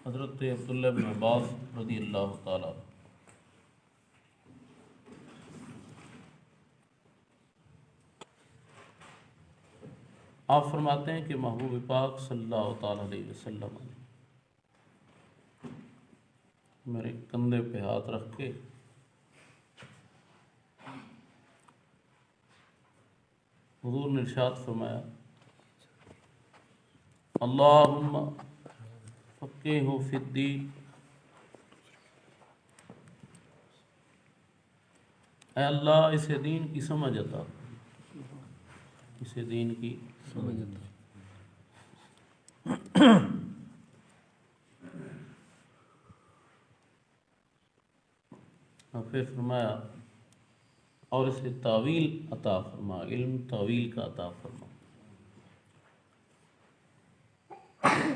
حضرت عبداللہ بن عباس رضی اللہ تعالیٰ آپ فرماتے ہیں کہ محبوب پاک صلی اللہ تعالیٰ علیہ وسلم نے میرے کندھے پہ ہاتھ رکھ کے حضور نے ارشاد فرمایا، اللہم فقہہ فی الدین، اے اللہ اسے دین کی سمجھ عطا، اسے دین کی سمجھ عطا۔ اور پھر فرمایا اور اسے تعویل عطا فرما، علم تعویل کا عطا فرما۔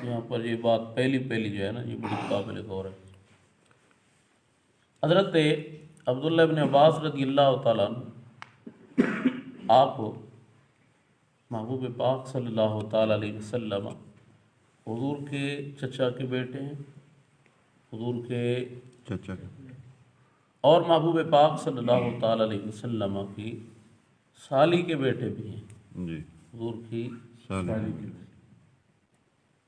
یہاں پر یہ بات پہلی جو ہے نا، یہ بڑی قابل غور ہے۔ حضرت عبداللہ بن عباس رضی اللہ تعالیٰ عنہ آپ محبوب پاک صلی اللہ تعالیٰ علیہ وسلم حضور کے چچا کے بیٹے ہیں، حضور کے چچا اور محبوب پاک صلی اللہ تعالیٰ علیہ وسلم کی سالی کے بیٹے بھی ہیں، جی حضور کی سالی سالی کے بیٹے۔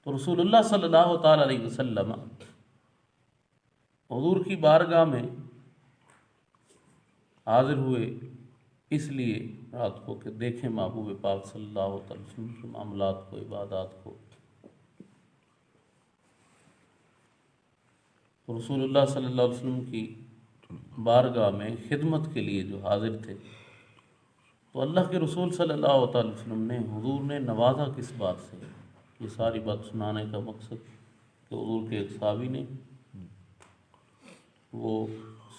تو رسول اللہ صلی اللہ تعالیٰ علیہ وسلم حضور کی بارگاہ میں حاضر ہوئے اس لیے رات کو کہ دیکھیں محبوب پاک صلی اللہ تعالی وسلم کے معاملات کو، عبادات کو۔ رسول اللہ صلی اللہ علیہ وسلم کی بارگاہ میں خدمت کے لیے جو حاضر تھے، تو اللہ کے رسول صلی اللہ تعالی وسلم نے حضور نے نوازا کس بات سے؟ یہ ساری بات سنانے کا مقصد کہ حضور کے ایک صحابی نے، وہ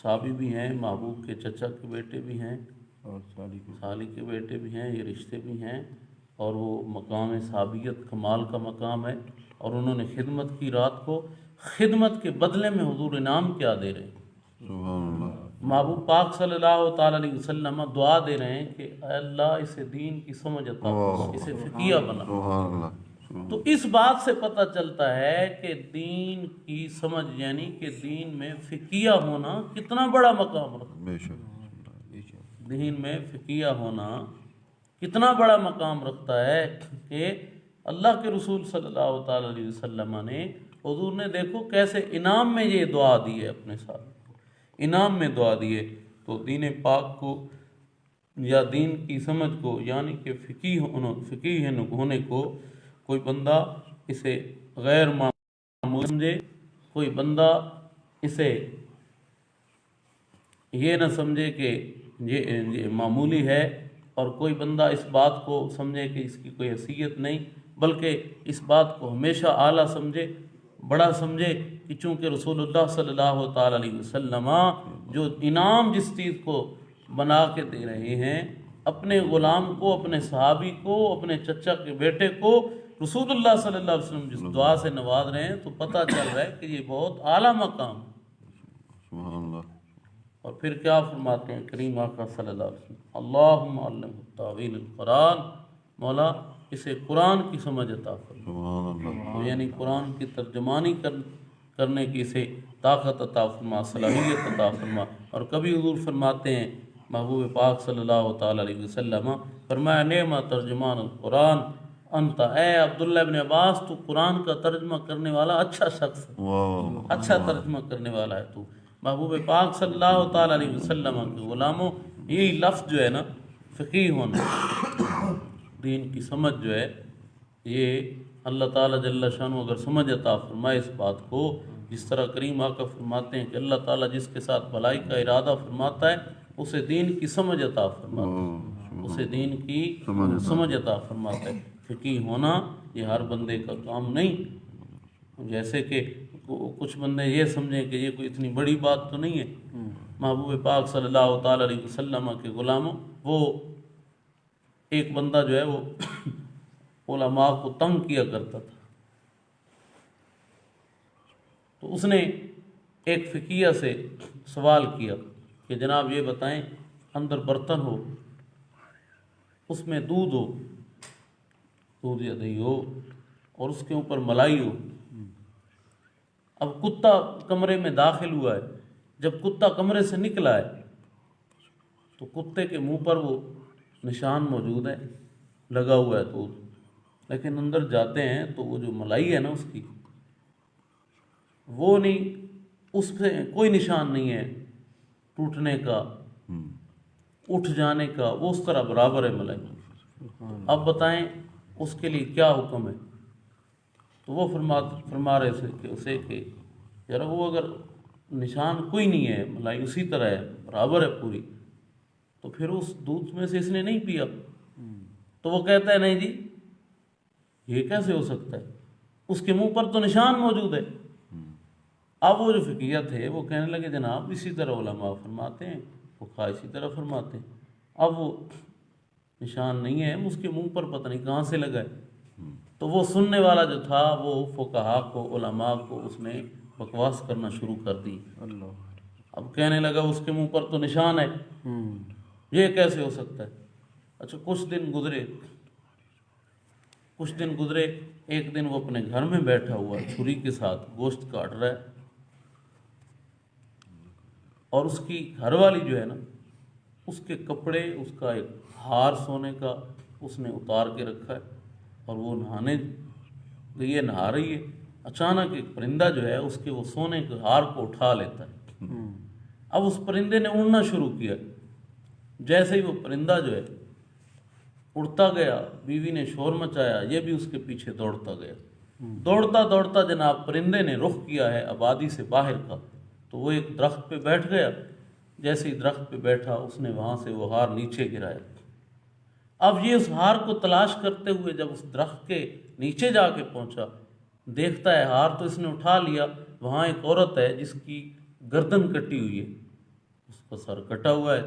صحابی بھی ہیں، محبوب کے چچا کے بیٹے بھی ہیں اور سالی کے بیٹے بھی ہیں، یہ رشتے بھی ہیں، اور وہ مقام صحابیت کمال کا مقام ہے، اور انہوں نے خدمت کی رات کو۔ خدمت کے بدلے میں حضور انعام کیا دے رہے ہیں؟ سبحان اللہ، محبوب پاک صلی اللہ تعالیٰ علیہ وسلم دعا دے رہے ہیں کہ اے اللہ اسے دین کی سمجھ عطا فرما، اسے فقیہ بنا۔ سبحان اللہ، تو اس بات سے پتہ چلتا ہے کہ دین کی سمجھ یعنی کہ دین میں فقیہ ہونا کتنا بڑا مقام رکھتا ہے۔ بے شک دین میں فقیہ ہونا کتنا بڑا مقام رکھتا ہے کہ اللہ کے رسول صلی اللہ تعالیٰ علیہ وسلم نے، حضور نے دیکھو کیسے انعام میں یہ دعا دی ہے اپنے ساتھ، انعام میں دعا دی ہے۔ تو دین پاک کو یا دین کی سمجھ کو یعنی کہ فقیہ ہونے کو کوئی بندہ اسے غیر معمول سمجھے، کوئی بندہ اسے یہ نہ سمجھے کہ یہ معمولی ہے، اور کوئی بندہ اس بات کو سمجھے کہ اس کی کوئی حیثیت نہیں، بلکہ اس بات کو ہمیشہ اعلیٰ سمجھے، بڑا سمجھے کہ چونکہ رسول اللہ صلی اللہ تعالیٰ علیہ وسلم جو انعام جس چیز کو بنا کے دے رہے ہیں اپنے غلام کو، اپنے صحابی کو، اپنے چچا کے بیٹے کو، رسول اللہ صلی اللہ علیہ وسلم جس دعا سے نواز رہے ہیں، تو پتہ چل رہا ہے کہ یہ بہت اعلیٰ مقام ہے۔ سبحان اللہ، اور پھر کیا فرماتے ہیں کریم آقا صلی اللہ علیہ وسلم، اللہم علمہ تعویل القرآن، مولا اسے قرآن کی سمجھ عطا فرما، سبحان اللہ، یعنی قرآن کی ترجمانی کرنے کی اسے طاقت عطا فرما، صلاحیت عطا فرما۔ اور کبھی حضور فرماتے ہیں محبوب پاک صلی اللہ تعالیٰ علیہ وسلم، فرمایا نعم ترجمان القرآن انت، اے عبداللہ ابن عباس تو قرآن کا ترجمہ کرنے والا اچھا شخص ہے، واہ، اچھا ترجمہ کرنے والا ہے تو۔ محبوب پاک صلی اللہ تعالیٰ علیہ وسلم کے غلاموں، یہی لفظ جو ہے نا فقیہ ہونا، دین کی سمجھ جو ہے، یہ اللہ تعالیٰ جل شانہ اگر سمجھ عطا فرمائے اس بات کو، جس طرح کریم آقا فرماتے ہیں کہ اللہ تعالیٰ جس کے ساتھ بھلائی کا ارادہ فرماتا ہے اسے دین کی سمجھ عطا فرماتا ہے، اسے دین کی سمجھ عطا فرماتا ہے۔ فقیہ ہونا یہ ہر بندے کا کام نہیں، جیسے کہ کچھ بندے یہ سمجھیں کہ یہ کوئی اتنی بڑی بات تو نہیں ہے۔ محبوب پاک صلی اللہ تعالیٰ علیہ وسلم کے غلاموں، وہ ایک بندہ جو ہے وہ علماء کو تنگ کیا کرتا تھا، تو اس نے ایک فقیہ سے سوال کیا کہ جناب یہ بتائیں، اندر برتن ہو، اس میں دودھ ہو، دودھ یا دہی ہو، اور اس کے اوپر ملائی ہو، اب کتا کمرے میں داخل ہوا ہے، جب کتا کمرے سے نکلا ہے تو کتے کے منہ پر وہ نشان موجود ہے، لگا ہوا ہے، تو لیکن اندر جاتے ہیں تو وہ جو ملائی ہے نا اس کی، وہ نہیں، اس پہ کوئی نشان نہیں ہے ٹوٹنے کا، اٹھ جانے کا، وہ اس طرح برابر ہے ملائی۔ اب بتائیں اس کے لیے کیا حکم ہے؟ تو وہ فرما رہے تھے کہ اسے کہ یار وہ اگر نشان کوئی نہیں ہے، ملائی اسی طرح ہے، برابر ہے پوری، تو پھر اس دودھ میں سے اس نے نہیں پیا۔ تو وہ کہتا ہے نہیں جی یہ کیسے ہو سکتا ہے، اس کے منہ پر تو نشان موجود ہے۔ اب وہ جو فقیہ تھے وہ کہنے لگے جناب اسی طرح علماء فرماتے ہیں، فقہاء اسی طرح فرماتے ہیں، اب وہ نشان نہیں ہے، اس کے منہ پر پتہ نہیں کہاں سے لگا ہے۔ تو وہ سننے والا جو تھا وہ فقہاء کو، علماء کو اس نے بکواس کرنا شروع کر دی۔ اب کہنے لگا اس کے منہ پر تو نشان ہے، یہ کیسے ہو سکتا ہے؟ اچھا کچھ دن گزرے، ایک دن وہ اپنے گھر میں بیٹھا ہوا چھری کے ساتھ گوشت کاٹ رہا ہے، اور اس کی گھر والی جو ہے نا، اس کے کپڑے، اس کا ایک ہار سونے کا اس نے اتار کے رکھا ہے، اور وہ نہانے یہ نہا رہی ہے، اچانک ایک پرندہ جو ہے اس کے وہ سونے کے ہار کو اٹھا لیتا ہے۔ اب اس پرندے نے اڑنا شروع کیا، جیسے ہی وہ پرندہ جو ہے اڑتا گیا، بیوی نے شور مچایا، یہ بھی اس کے پیچھے دوڑتا گیا، دوڑتا جناب پرندے نے رخ کیا ہے آبادی سے باہر کا، تو وہ ایک درخت پہ بیٹھ گیا، جیسے ہی درخت پہ بیٹھا اس نے وہاں سے وہ ہار نیچے گرایا۔ اب یہ اس ہار کو تلاش کرتے ہوئے جب اس درخت کے نیچے جا کے پہنچا، دیکھتا ہے ہار تو اس نے اٹھا لیا، وہاں ایک عورت ہے جس کی گردن کٹی ہوئی ہے، اس کا سر کٹا ہوا ہے۔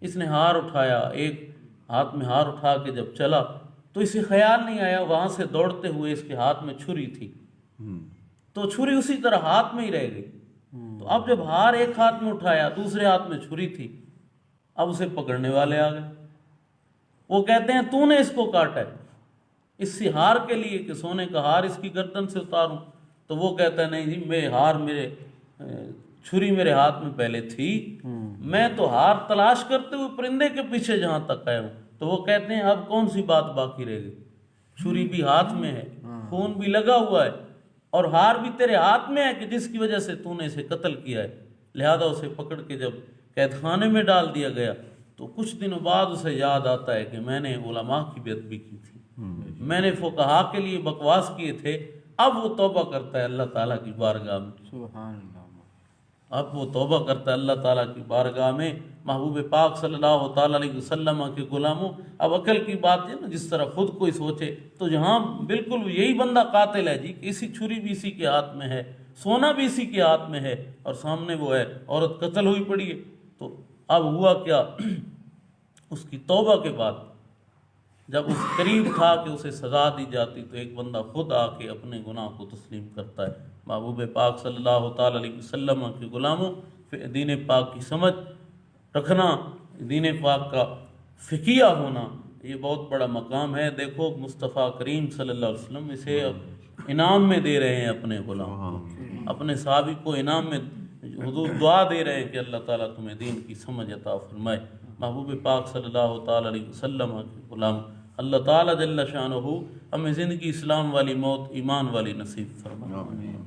اس نے ہار اٹھایا، ایک ہاتھ میں ہار اٹھا کے جب چلا تو اسے خیال نہیں آیا، وہاں سے دوڑتے ہوئے اس کے ہاتھ میں چھری تھی، تو چھری اسی طرح ہاتھ میں ہی رہ گئی۔ تو اب جب ہار ایک ہاتھ میں اٹھایا، دوسرے ہاتھ میں چھری تھی، اب اسے پکڑنے والے آ گئے، وہ کہتے ہیں تو نے اس کو کاٹا ہے اس ہار کے لیے کہ سونے کا ہار اس کی گردن سے اتاروں؟ تو وہ کہتا ہے نہیں جی چھری میرے ہاتھ میں پہلے تھی، میں تو ہار تلاش کرتے ہوئے پرندے کے پیچھے جہاں تک آیا ہوں۔ تو وہ کہتے ہیں اب کون سی بات باقی رہ گئی، چھری بھی ہاتھ میں ہے، خون بھی لگا ہوا ہے، اور ہار بھی تیرے ہاتھ میں ہے کہ جس کی وجہ سے تو نے اسے قتل کیا ہے۔ لہذا اسے پکڑ کے جب قید خانے میں ڈال دیا گیا تو کچھ دنوں بعد اسے یاد آتا ہے کہ میں نے علماء کی بے ادبی کی تھی، میں نے فقہاء کے لیے بکواس کیے تھے۔ اب وہ توبہ کرتا ہے اللہ تعالیٰ کی بارگاہ میں، سبحان اللہ۔ اب وہ توبہ کرتا ہے اللہ تعالیٰ کی بارگاہ میں، محبوب پاک صلی اللہ تعالیٰ علیہ وسلم کے غلاموں۔ اب عقل کی بات ہے نا، جس طرح خود کوئی سوچے تو یہاں بالکل یہی بندہ قاتل ہے جی، کہ اسی چھری بھی اسی کے ہاتھ میں ہے، سونا بھی اسی کے ہاتھ میں ہے، اور سامنے وہ ہے عورت قتل ہوئی پڑی ہے۔ تو اب ہوا کیا، اس کی توبہ کے بعد جب اس قریب تھا کہ اسے سزا دی جاتی تو ایک بندہ خود آ کے اپنے گناہ کو تسلیم کرتا ہے۔ محبوب پاک صلی اللہ تعالیٰ علیہ وسلم کے غلاموں، دین پاک کی سمجھ رکھنا، دین پاک کا فقیہ ہونا، یہ بہت بڑا مقام ہے۔ دیکھو مصطفیٰ کریم صلی اللہ علیہ وسلم اسے انعام میں دے رہے ہیں اپنے غلام، اپنے صحابی کو انعام میں حضور دعا دے رہے ہیں کہ اللہ تعالیٰ تمہیں دین کی سمجھ عطا فرمائے۔ محبوب پاک صلی اللہ تعالیٰ علیہ وسلم کے غلام، اللہ تعالیٰ جل شانہ ہمیں زندگی اسلام والی، موت ایمان والی نصیب فرمائے۔